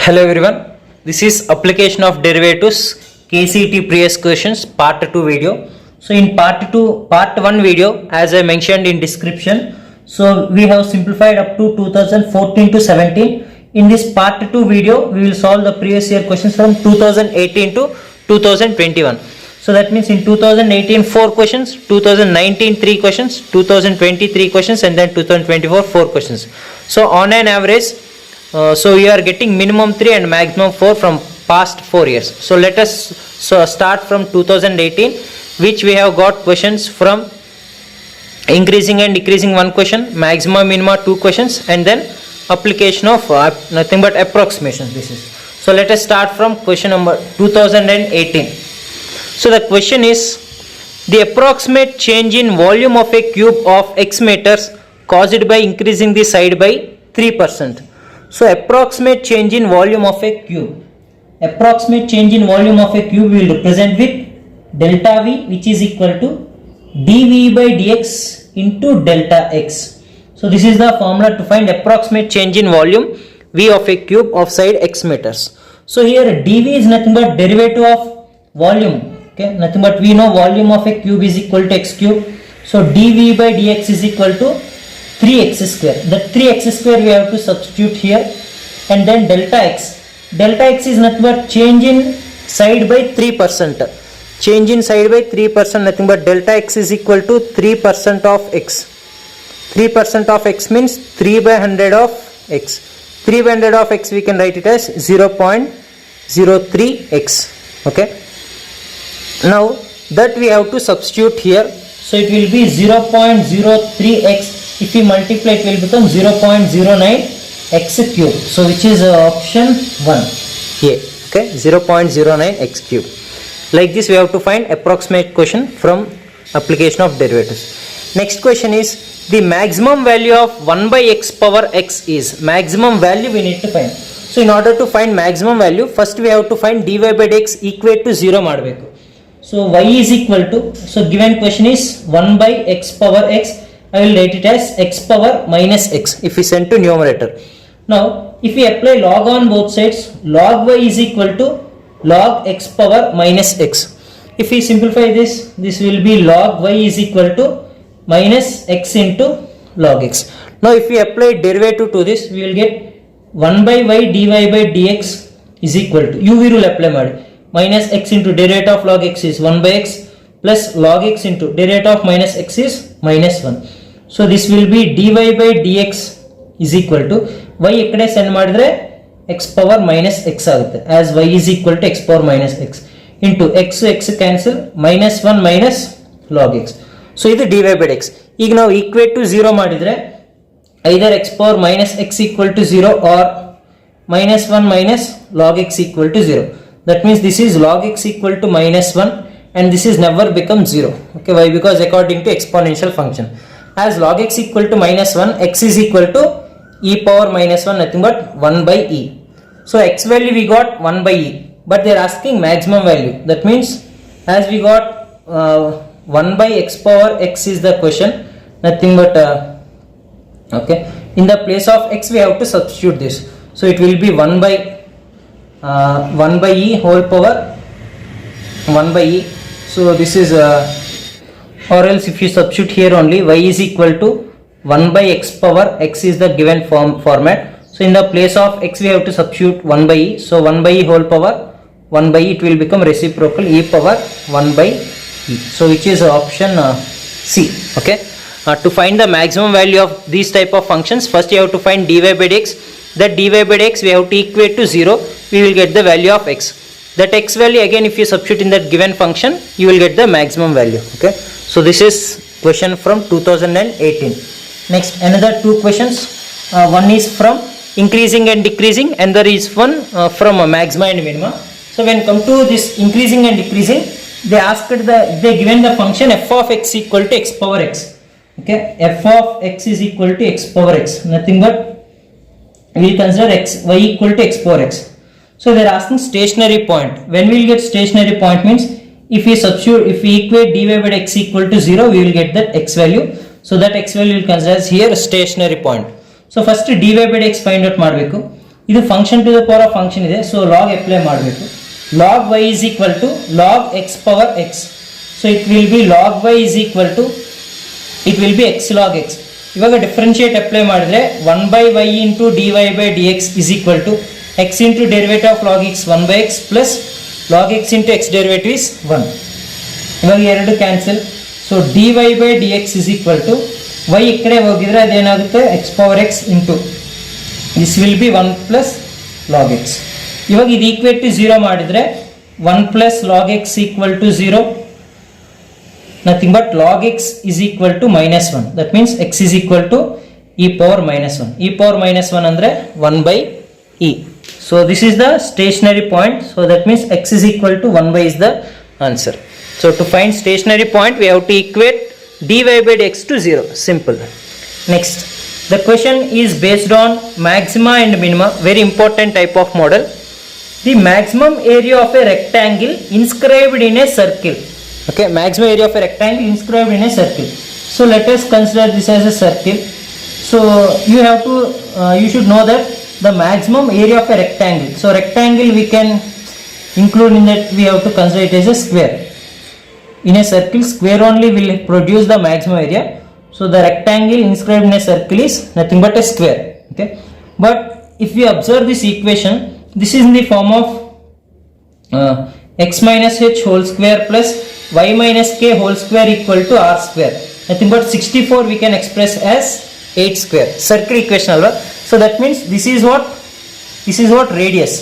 Hello everyone, this is application of derivatives KCET previous questions part 2 video. So in part 1 video, as I mentioned in description, so we have simplified up to 2014 to 17. In this part 2 video, we will solve the previous year questions from 2018 to 2021. So that means in 2018 4 questions, 2019 3 questions, 2020 3 questions and then 2024 4 questions. So on an average, so you are getting minimum 3 and maximum 4 from past 4 years. So let us start from 2018, which we have got questions from increasing and decreasing 1 question, maxima minima 2 questions, and then application of nothing but approximation. This is. So let us start from question number 2018. So the question is, the approximate change in volume of a cube of x meters caused by increasing the side by 3%. So approximate change in volume of a cube. Approximate change in volume of a cube we will represent with delta V, which is equal to dV by dx into delta x. So this is the formula to find approximate change in volume V of a cube of side x meters. So here dV is nothing but derivative of volume. Okay, nothing but we know volume of a cube is equal to x cube. So dV by dx is equal to 3x square. The 3x square we have to substitute here, and then delta x. Delta x is nothing but change in side by 3%. Change in side by 3%, nothing but delta x is equal to 3% of x. 3% of x means 3 by 100 of x. 3 by 100 of x we can write it as 0.03x. Okay. Now that we have to substitute here. So it will be 0.03x. If we multiply, it will become 0.09 x cube. So which is option 1 here. Okay, 0.09 x cube. Like this we have to find approximate question from application of derivatives. Next question is, the maximum value of 1 by x power x is. Maximum value we need to find. So in order to find maximum value, first we have to find dy by dx equate to 0 ಮಾಡಬೇಕು. So y is equal to, so given question is 1 by x power x, I will write it as x power minus x if we send to numerator. Now if we apply log on both sides, log y is equal to log x power minus x. If we simplify this, this will be log y is equal to minus x into log x. Now if we apply derivative to this, we will get 1 by y dy by dx is equal to, uv rule apply ಮಾಡಿ, minus x into derivative of log x is 1 by x plus log x into derivative of minus x is minus 1. So this will be dy by dx is equal to y ekkade send ಮಾಡಿದ್ರೆ x power minus x ಆಗುತ್ತೆ, as y is equal to x power minus x into x cancel, minus 1 minus log x. So ಇದು dy by dx. ಈಗ ನಾವು equate to 0 ಮಾಡಿದ್ರೆ either x power minus x equal to 0 or minus 1 minus log x equal to 0. That means this is log x equal to minus 1 and this is never become 0. Okay, why? Because according to exponential function, as log x equal to minus 1, x is equal to e power minus 1, nothing but 1 by e. So x value we got 1 by e, but they are asking maximum value. That means as we got 1 by x power x is the question, nothing but okay, in the place of x we have to substitute this. So it will be 1 by e whole power 1 by e. So this is or else if you substitute here only, y is equal to 1 by x power x is the given format. So in the place of x we have to substitute 1 by e. So 1 by e whole power 1 by e, it will become reciprocal e power 1 by e. So which is option C. Okay. To find the maximum value of these type of functions, first you have to find dy by dx. That dy by dx we have to equate to 0. We will get the value of x. That x value again if you substitute in that given function, you will get the maximum value. Okay. So this is question from 2018. Next, another 2 questions. One is from increasing and decreasing, and there is one from maxima and minima. So when come to this increasing and decreasing, they asked they given the function f of x equal to x power x. Okay, f of x is equal to x power x. Nothing but we will consider x y equal to x power x. So they are asking stationary point. When we will get stationary point means if we substitute, if we equate dy by x equal to 0, we will get that x value. So that x value will consider as here stationary point. So first dy by dx find out ಮಾಡಬೇಕು. ಇದು function to the power of function ಇದೆ, so log apply ಮಾಡಬೇಕು. Log y is equal to log x power x. So it will be log y is equal to, it will be x log x. ಇವಾಗ differentiate apply ಮಾಡಿದ್ರೆ 1 by y into dy by dx is equal to x into derivative of log x 1 by x plus log x into x derivative is 1. ಇವಾಗ ಎರಡು cancel. So dy by dx is equal to y ಈ ಕಡೆ ಹೋಗಿದ್ರೆ ಅದೇನಾಗುತ್ತೆ x power x into this will be 1 plus log x. ಇವಾಗ ಇದು equate to 0 ಮಾಡಿದ್ರೆ 1 plus log x equal to 0, nothing but log x is equal to minus 1. That means x is equal to e power minus 1. E power minus 1 andre 1 by e. So this is the stationary point. So that means x is equal to 1 by is the answer. So to find stationary point we have to equate dy by dx to 0. Simple. Next, the question is based on maxima and minima, very important type of model. The maximum area of a rectangle inscribed in a circle. Okay, maximum area of a rectangle inscribed in a circle. So let us consider this as a circle. So you have to you should know that the maximum area of a rectangle. So rectangle we can include in that, we have to consider it as a square. In a circle, square only will produce the maximum area. So the rectangle inscribed in a circle is nothing but a square. Okay, but if we observe this equation, this is in the form of x minus h whole square plus y minus k whole square equal to r square. Nothing but 64 we can express as 8 square. Circle equation alva. So that means this is what radius.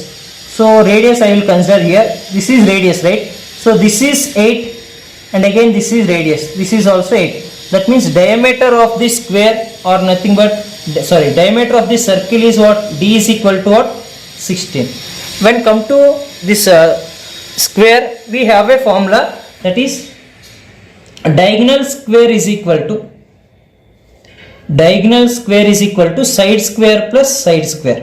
So radius I will consider here. This is radius, right? So this is 8 and again this is radius. This is also 8. That means diameter of this square or nothing but diameter of this circle is what? D is equal to what? 16. When come to this square, we have a formula, that is diagonal square is equal to side square plus side square.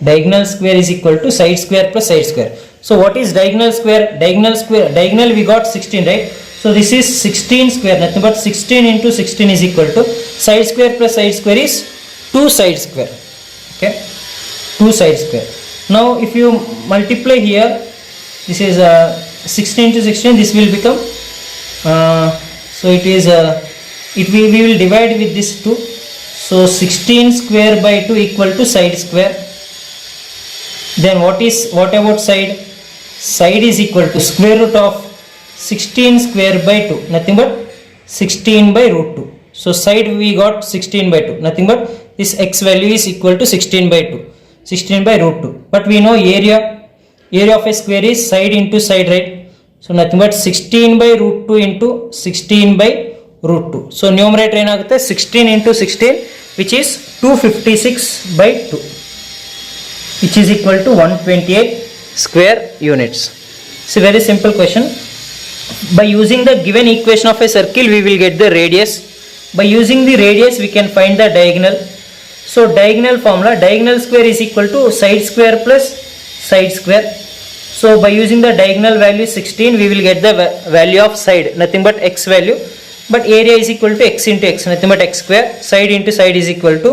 Diagonal square is equal to side square plus side square. So what is diagonal square? Diagonal we got 16, right? So this is 16 square, nothing but 16 into 16 is equal to side square plus side square is 2 side square. Okay, 2 side square. Now if you multiply here, this is 16 into 16, this will become so it is we will divide with this 2. So 16 square by 2 equal to side square. Then what about side? Side is equal to square root of 16 square by 2, nothing but 16 by root 2. So side we got 16 by 2, nothing but this x value is equal to 16 by 2, 16 by root 2. But we know area of a square is side into side, right? So nothing but 16 by root 2 into 16 by root 2. So numerator ಏನಾಗುತ್ತೆ 16 into 16, which is 256 by 2, which is equal to 128 square units. It's a very simple question. By using the given equation of a circle, we will get the radius. By using the radius, we can find the diagonal. So diagonal formula, diagonal square is equal to side square plus side square. So by using the diagonal value 16, we will get the value of side, nothing but x value. But area is equal to x into x, nothing but x square. Side into side is equal to,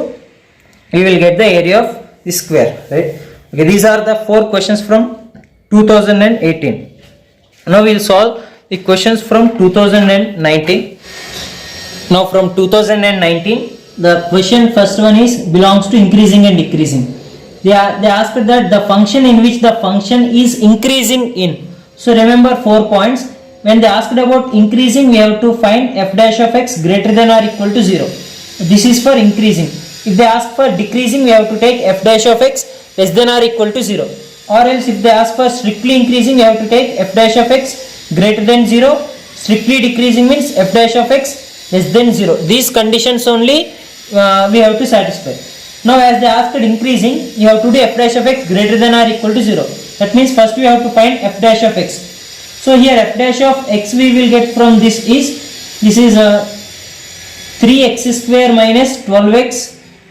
we will get the area of this square, right? Okay, these are the 4 questions from 2018. Now we will solve the questions from 2019. Now from 2019, the question first one is belongs to increasing and decreasing. They asked that the function in which the function is increasing in. So remember 4 points. When they asked about increasing, we have to find f dash of x greater than or equal to 0. This is for increasing. If they ask for decreasing, we have to take f dash of x less than or equal to 0. Or else if they ask for strictly increasing, we have to take f dash of x greater than 0. Strictly decreasing means f dash of x less than 0. These conditions only we have to satisfy. Now as they asked increasing, you have to do f dash of x greater than or equal to 0. That means first we have to find f dash of x. So here f dash of x we will get from this is 3x square minus 12x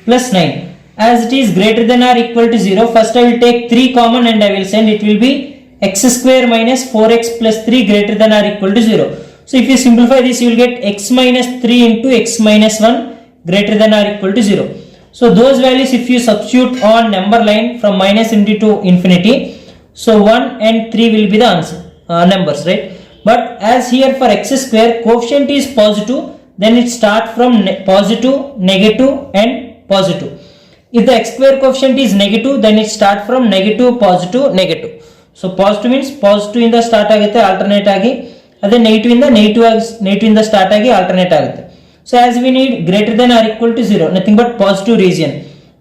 plus 9. As it is greater than or equal to 0, first I will take 3 common and I will send, it will be x square minus 4x plus 3 greater than or equal to 0. So if you simplify this, you will get x minus 3 into x minus 1 greater than or equal to 0. So those values if you substitute on number line from minus infinity to infinity, so 1 and 3 will be the answer numbers, right? But as here for x square coefficient is positive, then it start from positive, negative and positive. If the x square coefficient is negative, then it start from negative, positive, negative. So positive means positive ಇಂದ start ಆಗುತ್ತೆ alternate ಆಗಿ, ಅದೇ negative ಇಂದ negative ಇಂದ start ಆಗಿ alternate ಆಗುತ್ತೆ. So as we need greater than or equal to 0, nothing but positive region.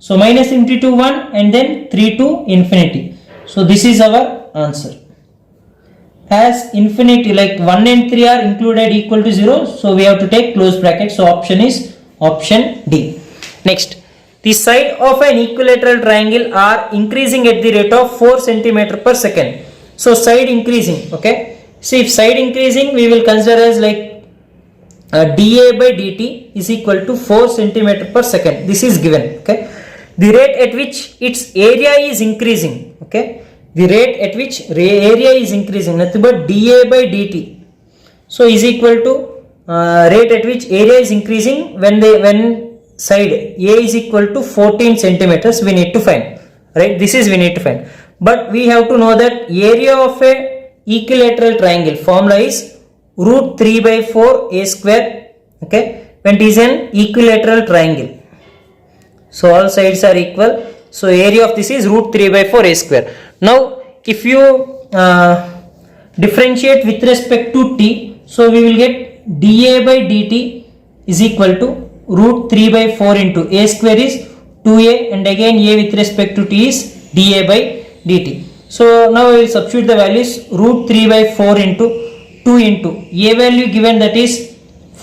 So minus infinity to 1 and then 3 to infinity. So this is our answer. As infinity like 1 and 3 are included equal to 0, so we have to take close bracket. So option is option D. Next, the side of an equilateral triangle are increasing at the rate of 4 cm per second. So side increasing, okay. So if side increasing, we will consider as like dA by dt is equal to 4 cm per second. This is given, okay. The rate at which its area is increasing, okay. The rate at which area is increasing, nothing but dA by dt. So is equal to rate at which area is increasing when side A is equal to 14 centimeters, we need to find, right? This is we need to find. But we have to know that area of a equilateral triangle formula is root 3 by 4 a square, okay, when it is an equilateral triangle. So all sides are equal. So area of this is root 3 by 4 a square. Now if you differentiate with respect to t, so we will get dA by dt is equal to root 3 by 4 into a square is 2a, and again a with respect to t is dA by dt. So now we will substitute the values root 3 by 4 into 2 into a value given, that is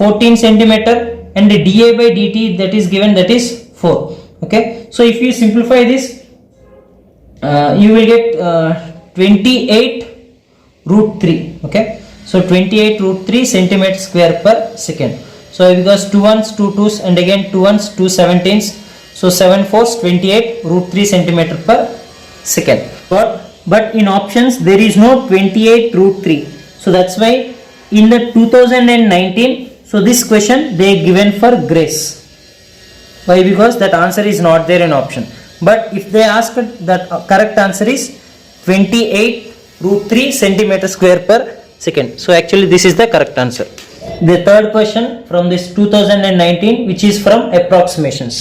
14 centimeter, and the dA by dt that is given, that is 4, okay. So if you simplify this, you will get 28 root 3, okay. So 28 root 3 centimeter square per second. So because 2 ones 2 2s and again 2 ones 2 17s, so 7 4s 28 root 3 centimeter per second. But in options there is no 28 root 3. So that's why in the 2019, so this question they given for grace. Why? Because that answer is not there in option. But if they ask that correct answer is 28 root 3 centimeter square per second. So actually this is the correct answer. The third question from this 2019, which is from approximations,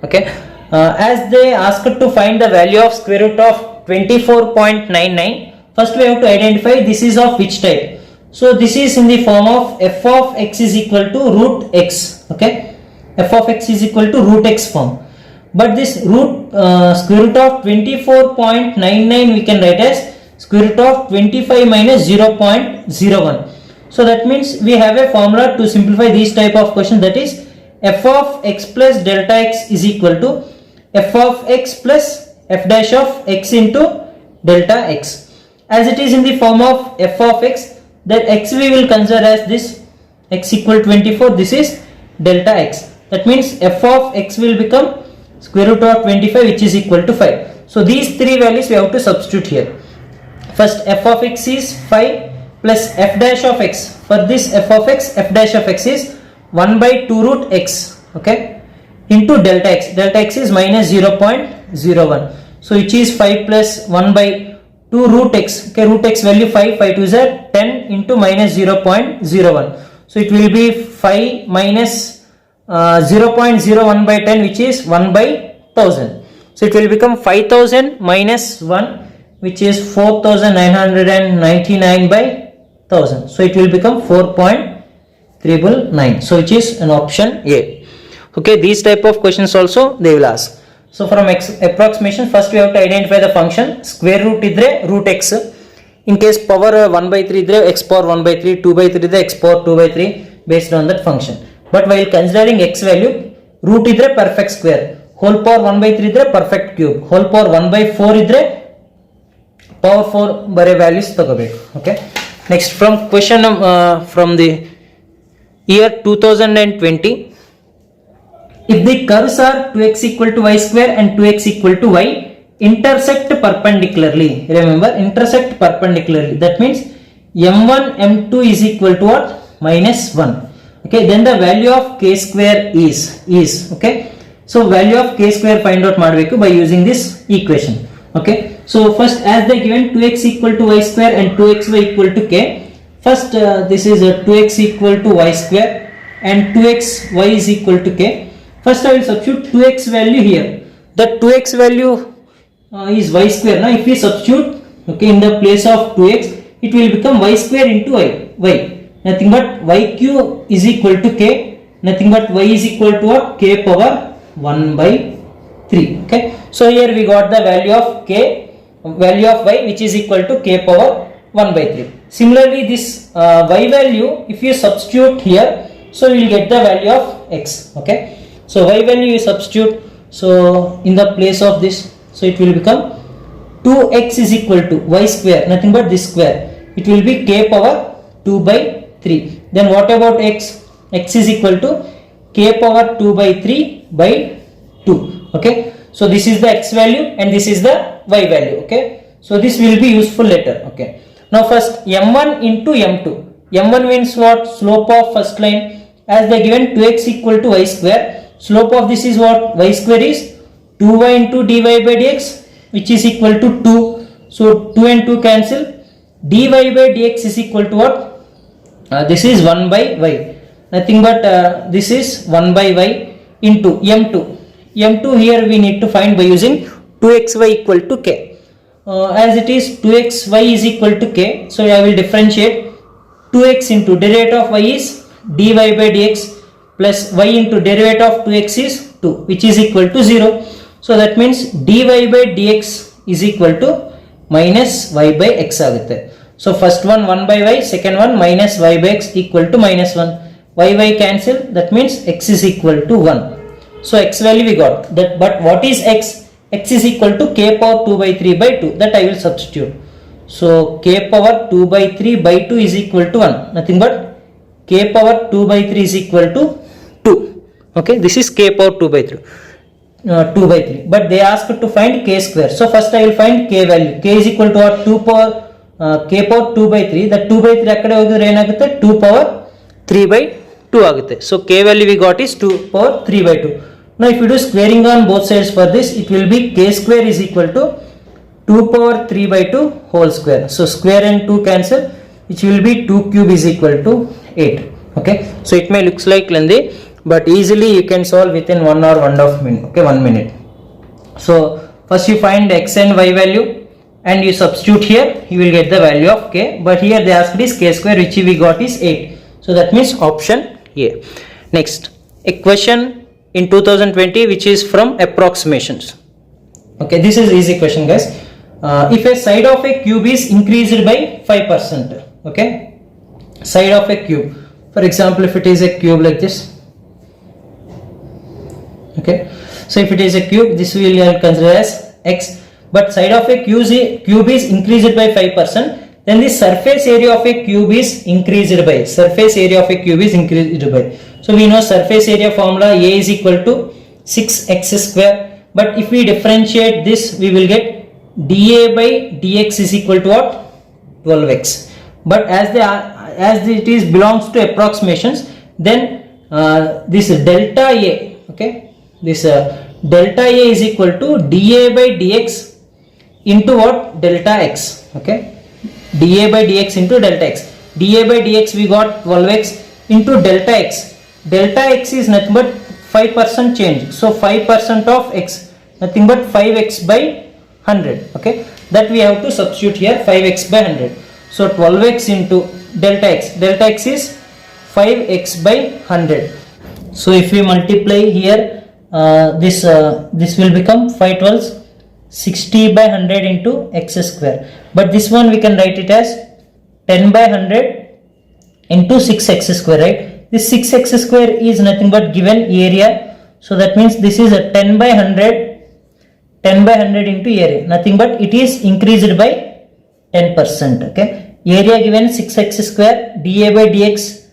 okay. As they asked to find the value of square root of 24.99, first we have to identify this is of which type. So this is in the form of f of x is equal to root x, okay. F of x is equal to root x form. But this square root of 24.99 we can write as square root of 25 minus 0.01. So that means we have a formula to simplify these type of questions, that is f of x plus delta x is equal to f of x plus f dash of x into delta x. As it is in the form of f of x, that x we will consider as this x equal 24, this is delta x. That means f of x will become square root of 25, which is equal to 5. So these three values we have to substitute here. First f of x is 5 plus f dash of x. For this f of x, f dash of x is 1 by 2 root x, okay, into delta x. Delta x is minus 0.01. So which is 5 plus 1 by 2 root x, okay, root x value 5, 5 to is 10 into minus 0.01. So it will be 5 minus 0.01 by 10, which is 1 by 1000. So it will become 5000 minus 1, which is 4999 by 1000. So it will become 4.999. So which is an option A. Okay, these type of questions also they will ask. So from approximation, first we have to identify the function. Square root idre root x. In case power 1 by 3 idre x power 1 by 3, 2 by 3 idre x power 2 by 3 based on that function. But while considering x value, root idre perfect square, whole power 1 by 3 idre perfect cube, whole power 1 by 4 idre power 4 bare values ತಗೋಬೇಕು. Okay. Next from question from the year 2020. If the curves are 2x equal to y square and 2x equal to y intersect perpendicularly, remember intersect perpendicularly, that means m1 m2 is equal to what? Minus 1. Okay, then the value of k square is okay. So value of k square find out ಮಾಡಬೇಕು by using this equation. Okay, so first as they given 2x equal to y square and 2xy equal to k, first this is 2x equal to y square and 2xy is equal to k. First I will substitute 2x value here. The 2x value is y square. Now if we substitute, okay, in the place of 2x, it will become y square into y. Nothing but y cube is equal to k. Nothing but y is equal to what? K power 1 by 3. Okay, so here we got the value of k, value of y, which is equal to k power 1 by 3. Similarly, this y value, if you substitute here, so you will get the value of x. Okay, so y value you substitute, so in the place of this, so it will become 2x is equal to y square, nothing but this square, it will be k power 2 by 3. Then what about x? X is equal to k power 2 by 3 by 2. Okay, so this is the x value and this is the y value. Okay, so this will be useful later. Okay, now first m1 into m2. m1 means what? Slope of first line. As they given 2x equal to y square, slope of this is what? Y square is 2y into dy by dx, which is equal to 2. So 2 and 2 cancel. dy by dx is equal to what? This is 1 by y. Nothing but this is 1 by y into m2. m2 here we need to find by using 2xy equal to k. As it is 2xy is equal to k, so I will differentiate 2x into derivative of y is dy by dx plus y into derivative of 2x is 2, which is equal to 0. So that means dy by dx is equal to minus y by x ಆಗುತ್ತೆ. So first one 1 by y, second one minus y by x equal to minus 1. y cancel, that means x is equal to 1. So x value we got that, but what is x? X is equal to k power 2 by 3 by 2, that I will substitute. So k power 2 by 3 by 2 is equal to 1, nothing but k power 2 by 3 is equal to 2. Okay, this is k power 2 by 3. 2 by 3, but they asked to find k square. So first I will find k value. K is equal to what? 2 power k power 2 by 3. That 2 by 3 akkade hogidre enagutte 2 power 3 by 2 ಆಗುತ್ತೆ. So k value we got is 2 power 3 by 2. Now if you do squaring on both sides for this, it will be k square is equal to 2 power 3 by 2 whole square. So square and 2 cancel, which will be 2 cube is equal to 8. Okay, so it may looks like lengthy, but easily you can solve within 1 or 1.5 minute. Okay, 1 minute. So first you find x and y value and you substitute here, you will get the value of k, but here they asked is k square, which we got is 8. So that means option A. Next, a question in 2020 which is from approximations. Okay, this is easy question, guys. If a side of a cube is increased by 5%, okay, side of a cube, for example, if it is a cube like this, okay, so if it is a cube, this will consider as x, but side of a cube is increased by 5%, then the surface area of a cube is increased by, surface area of a cube is increased by. So we know surface area formula A is equal to 6x square, but if we differentiate this, we will get dA by dx is equal to what? 12x. But as it is belongs to approximations, then this delta A, okay, this delta A is equal to dA by dx into what? Delta x. Okay, dA by dx into delta x. dA by dx we got 12x into delta x. Delta x is nothing but 5% change. So 5% of x, nothing but 5x by 100. Okay, that we have to substitute here, 5x by 100. So 12x into delta x. Delta x is 5x by 100. So if we multiply here, this will become 5 12s 60 by 100 into x square. But this one we can write it as 10 by 100 into 6x square, right? This 6x square is nothing but given area. So that means this is a 10 by 100 into area, nothing but it is increased by 10%. Okay, area given 6x square, dA by dx,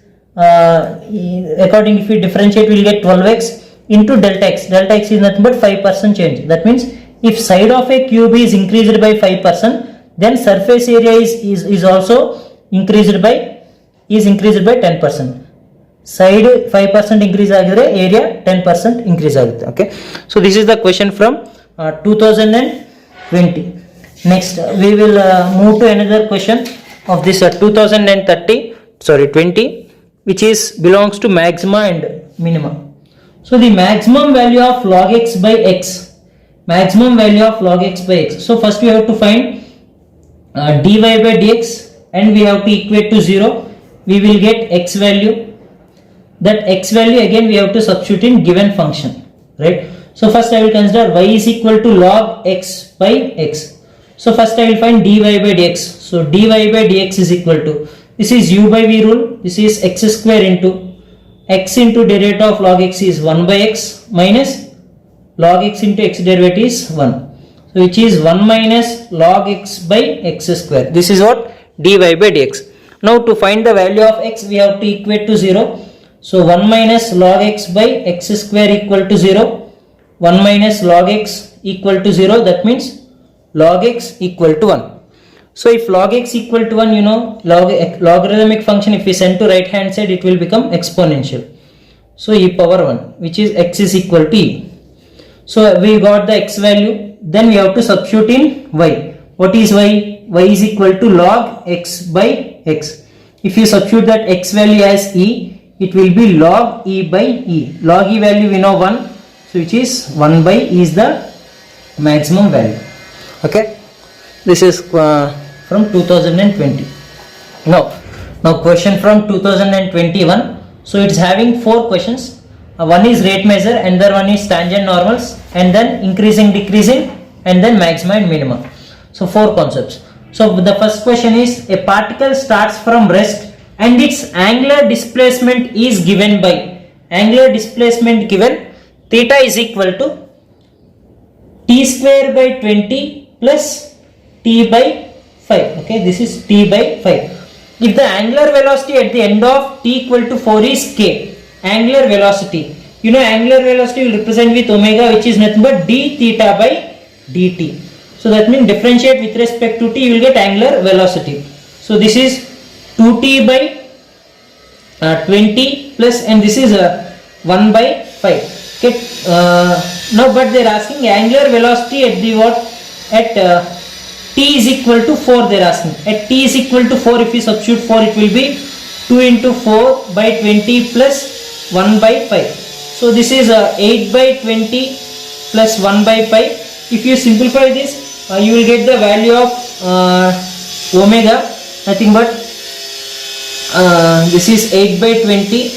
according if we differentiate, we will get 12x into delta x. Delta x is nothing but 5% change. That means if side of a cube is increased by 5%, then surface area is also increased by 10%. side 5% increase ಆಗಿದ್ರೆ area 10% increase ಆಗುತ್ತೆ. Okay, so this is the question from 2020. Next we will move to another question of this 2020, which is belongs to maxima and minima. So the maximum value of log x by x, maximum value of log x by x. So first we have to find dy by dx, and we have to equate to 0. We will get x value. That x value again we have to substitute in given function, right? So first I will consider y is equal to log x by x. So first I will find dy by dx. So dy by dx is equal to, this is u by v rule, this is x square into x into derivative of log x is 1 by x minus log x into x derivative is 1. So which is 1 minus log x by x square. This is what dy by dx. Now to find the value of x we have to equate to 0. So 1 minus log x by x square equal to 0. 1 minus log x equal to 0, that means log x equal to 1. So if log x equal to 1, you know, logarithmic function, if we send to right hand side, it will become exponential. So e power 1, which is x is equal to e. So we got the x value, then we have to substitute in y. What is y? Y is equal to log x by x. If you substitute that x value as e, it will be log e by e. Log e value we know 1, so which is 1 by e is the maximum value. Okay, this is from 2020. Now question from 2021. So it's having 4 questions. One is rate measure, another one is tangent normals, and then increasing, decreasing, and then maxima and minima. So 4 concepts. So the first question is, a particle starts from rest and its angular displacement is given by, angular displacement given, theta is equal to t square by 20 plus t by 5. Okay, this is t by 5. If the angular velocity at the end of t equal to 4 is k, angular velocity, you know, angular velocity will represent with omega, which is nothing but d theta by dt. So that means differentiate with respect to t, you will get angular velocity. So this is 2t by 20 plus, and this is 1 by 5. Okay, now but they are asking angular velocity at the what, at t is equal to 4 they are asking. At t is equal to 4, if you substitute 4, it will be 2 into 4 by 20 plus 1 by 5. So this is 8 by 20 plus 1 by 5. If you simplify this, you will get the value of omega, nothing but this is 8 by 20,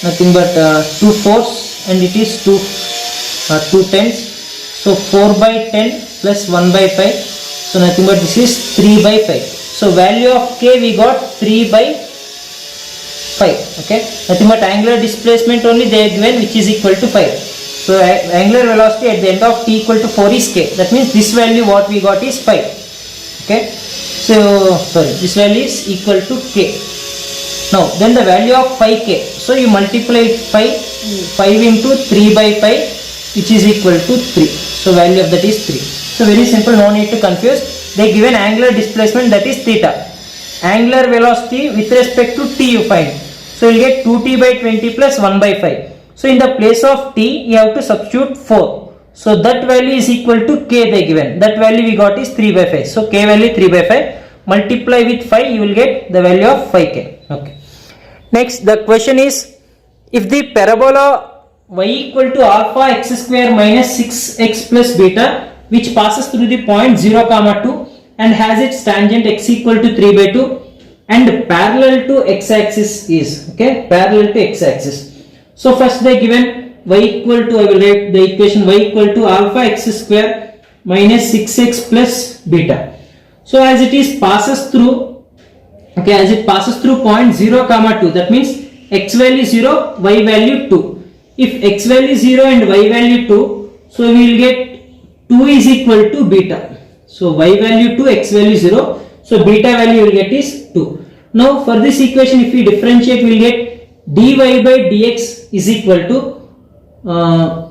nothing but 2 fourths, and it is 2 tenths. So 4 by 10 plus 1 by 5. So nothing but this is 3 by 5. So value of k we got 3 by 5. Okay, nothing but angular displacement only they are given, which is equal to 5. So angular velocity at the end of t equal to 4 is k. That means this value what we got is 5. Okay, so sorry, this value is equal to k. Now then the value of 5k. So you multiply 5 into 3 by 5, which is equal to 3. So value of that is 3. So very simple, no need to confuse. They given angular displacement, that is theta. Angular velocity with respect to t you find. So you will get 2t by 20 plus 1 by 5. So in the place of t you have to substitute 4. So that value is equal to k they given. That value we got is 3 by 5. So k value 3 by 5. Multiply with 5, you will get the value of 5k. Okay. Next the question is, if the parabola y equal to alpha x square minus 6x plus beta, which passes through the point 0 comma 2 and has its tangent x equal to 3 by 2 and parallel to x axis is, okay, parallel to x axis. So first they given y equal to, I will write the equation, y equal to alpha x square minus 6x plus beta. So as it is passes through, okay, as it passes through point 0 comma 2, that means x value 0, y value 2. If x value 0 and y value 2, so we will get 2 is equal to beta. So y value 2, x value 0. So beta value you will get is 2. Now for this equation, if we differentiate, we will get dy by dx is equal to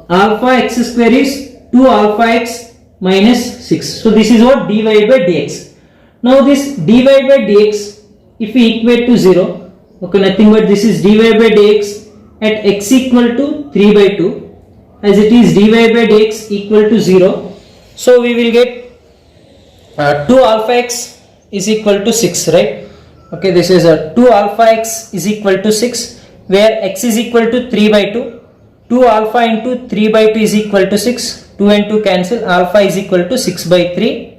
alpha x square is 2 alpha x minus 6. So this is what dy by dx. Now this dy by dx, if we equate to 0, Okay, nothing but this is dy by dx at x equal to 3 by 2, as it is dy by dx equal to 0. So we will get 2 alpha x is equal to 6, right? Okay, this is 2 alpha x is equal to 6, where x is equal to 3 by 2. 2 alpha into 3 by 2 is equal to 6. 2 and 2 cancel. Alpha is equal to 6 by 3,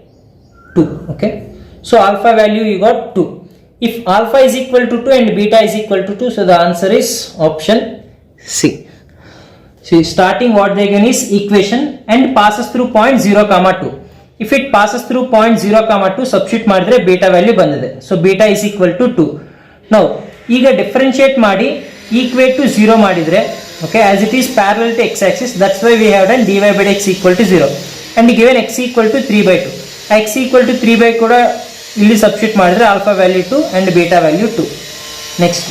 2. Okay, so alpha value you got 2. If alpha is equal to 2 and beta is equal to 2, so the answer is option C. See, starting what they given is equation and passes through point 0 comma 2. If it passes through point 0 comma 2, substitute ಮಾಡಿದ್ರೆ beta value ಬಂದಿದೆ. So beta is equal to 2. Now ಈಗ differentiate ಮಾಡಿ equate to 0 ಮಾಡಿದ್ರೆ, okay, as it is parallel to x axis, that's why we have done dy by x equal to 0 and given x equal to 3 by 2. x equal to 3 by ಕೂಡ ಇಲ್ಲಿ substitute ಮಾಡಿದ್ರೆ alpha value 2 and beta value 2. Next,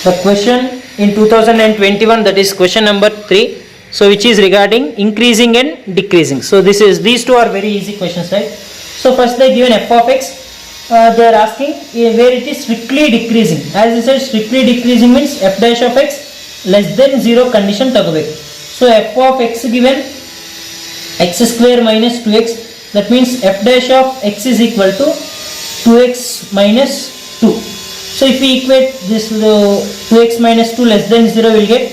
the question in 2021, that is question number 3, so which is regarding increasing and decreasing. So these two are very easy questions, right? So first they given f of x, they are asking where it is strictly decreasing. As I said, strictly decreasing means f dash of x less than 0 condition ತಗೋಬೇಕು. So f of x given x square minus 2x, that means f dash of x is equal to 2x minus 2. So if we equate this 2x minus 2 less than 0, we will get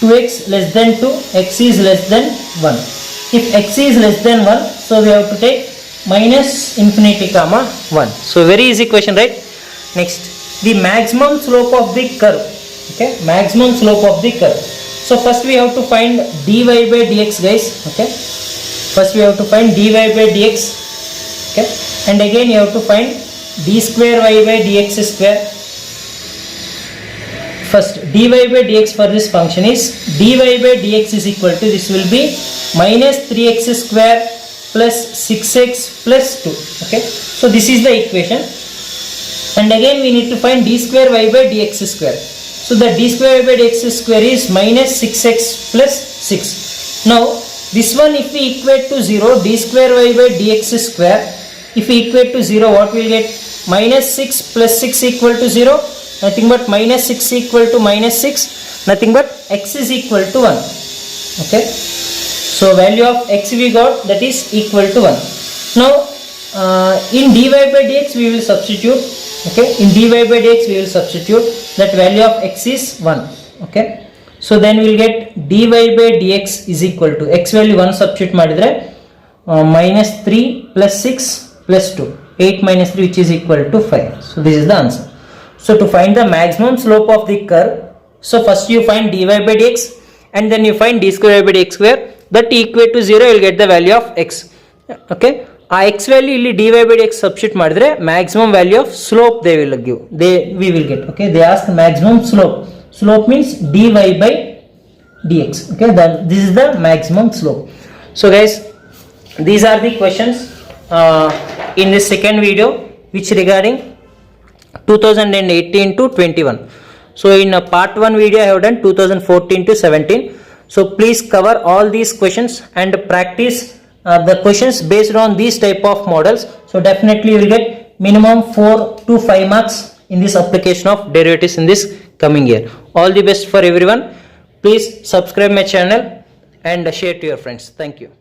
2x less than 2, x is less than 1. If x is less than 1, so we have to take minus infinity comma 1. So very easy question, right? Next, the maximum slope of the curve. Okay, maximum slope of the curve. So first we have to find dy by dx, guys. Okay, first we have to find dy by dx. Okay, and again you have to find d square y by dx square. First dy by dx for this function is dy by dx is equal to, this will be minus 3x square plus 6x plus 2. Okay, so this is the equation, and again we need to find d square y by dx square. So the d square y by dx square is minus 6x plus 6. Now this one, if we equate to 0, d square y by dx square, if we equate to 0, what we will get? Minus 6 plus 6 equal to 0, nothing but minus 6 equal to minus 6, nothing but x is equal to 1. Okay, so value of x we got, that is equal to 1. Now in dy by dx we will substitute. Okay, in dy by dx we will substitute, that value of x is 1. Okay, so then we will get dy by dx is equal to, x value 1 substitute ಮಾಡಿದ್ರೆ minus 3 plus 6 plus 2, 8 minus 3, which is equal to 5. So this is the answer. So to find the maximum slope of the curve, so first you find dy by dx and then you find d square by dx square, that equate to 0, you will get the value of x. Okay, ಆ x value ಇಲ್ಲಿ dy by dx substitute ಮಾಡಿದ್ರೆ maximum value of slope they will give, we will get. Okay, they ask maximum slope means dy by dx. Okay, this is the maximum slope. So guys, these are the questions in this second video which regarding 2018 to 21. So in part 1 video I have done 2014 to 17. So please cover all these questions and practice the questions based on these type of models. So definitely you will get minimum 4 to 5 marks in this application of derivatives in this coming year. All the best for everyone. Please subscribe my channel and share to your friends. Thank you.